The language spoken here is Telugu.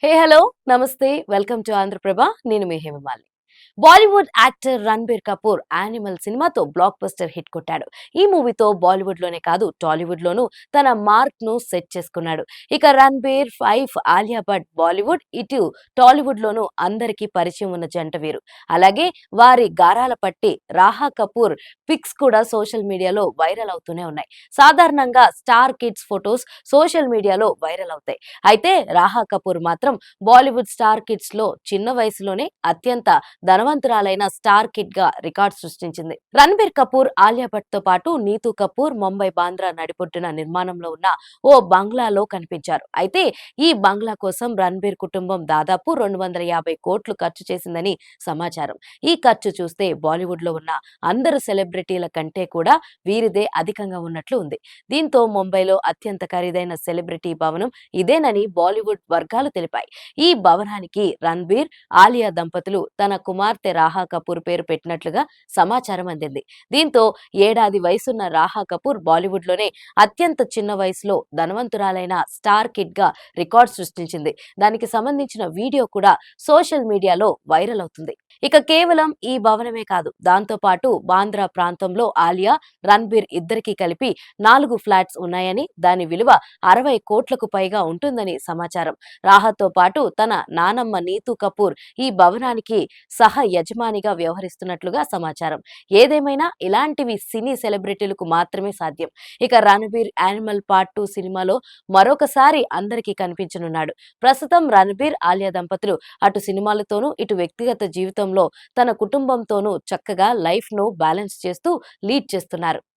హలో నమస్తే వెల్కమ్ టు ఆంధ్రప్రభ నేను మీ హేమమాలిని. బాలీవుడ్ యాక్టర్ రణబీర్ కపూర్ యానిమల్ సినిమాతో బ్లాక్ బస్టర్ హిట్ కొట్టాడు. ఈ మూవీతో బాలీవుడ్ లోనే కాదు టాలీవుడ్ లోనూ తన మార్క్ ను సెట్ చేసుకున్నాడు. ఇక రణబీర్ వైఫ్ ఆలియా భట్ బాలీవుడ్ ఇటు టాలీవుడ్ లోనూ అందరికీ పరిచయం ఉన్న జంట వీరు. అలాగే వారి గారాల పట్టి రాహా కపూర్ పిక్స్ కూడా సోషల్ మీడియాలో వైరల్ అవుతూనే ఉన్నాయి. సాధారణంగా స్టార్ కిడ్స్ ఫొటోస్ సోషల్ మీడియాలో వైరల్ అవుతాయి. అయితే రాహా కపూర్ మాత్రం బాలీవుడ్ స్టార్ కిడ్స్ లో చిన్న వయసులోనే అత్యంత ధనవంతురాలైన స్టార్ కిడ్ గా రికార్డ్ సృష్టించింది. రణబీర్ కపూర్ ఆలియా భట్ తో పాటు నీతూ కపూర్ ముంబై బాంద్రా నడిపొట్టున నిర్మాణంలో ఉన్న ఓ బంగ్లాలో కనిపించారు. అయితే ఈ బంగ్లా కోసం రణబీర్ కుటుంబం దాదాపు 250 కోట్లు ఖర్చు చేసిందని సమాచారం. ఈ ఖర్చు చూస్తే బాలీవుడ్ లో ఉన్న అందరు సెలబ్రిటీల కంటే కూడా వీరిదే అధికంగా ఉన్నట్లు ఉంది. దీంతో ముంబైలో అత్యంత ఖరీదైన సెలబ్రిటీ భవనం ఇదేనని బాలీవుడ్ వర్గాలు తెలిపాయి. ఈ భవనానికి రణబీర్ ఆలియా దంపతులు తన కుమార్తె రాహా కపూర్ పేరు పెట్టినట్లుగా సమాచారం అందింది. దీంతో ఏడాది వయసున్న రాహా కపూర్ బాలీవుడ్ లోనే అత్యంత చిన్న వయసులో ధనవంతురాలైన స్టార్ కిడ్ గా రికార్డ్ సృష్టించింది. దానికి సంబంధించిన వీడియో కూడా సోషల్ మీడియాలో వైరల్ అవుతుంది. ఇక కేవలం ఈ భవనమే కాదు, దాంతో పాటు బాంద్రా ప్రాంతంలో ఆలియా రణబీర్ ఇద్దరికీ కలిపి 4 ఫ్లాట్స్ ఉన్నాయని, దాని విలువ 60 కోట్లకు పైగా ఉంటుందని సమాచారం. రాహాతో పాటు తన నానమ్మ నీతూ కపూర్ ఈ భవనానికి సహ యజమానిగా వ్యవహరిస్తున్నట్లుగా సమాచారం. ఏదేమైనా ఇలాంటివి సినీ సెలబ్రిటీలకు మాత్రమే సాధ్యం. ఇక రణబీర్ యానిమల్ పార్ట్ 2 సినిమాలో మరొకసారి అందరికీ కనిపించనున్నాడు. ప్రస్తుతం రణబీర్ ఆలియా దంపతులు అటు సినిమాలతోనూ ఇటు వ్యక్తిగత జీవితంలో తన కుటుంబంతోనూ చక్కగా లైఫ్ ను బ్యాలెన్స్ చేస్తూ లీడ్ చేస్తున్నారు.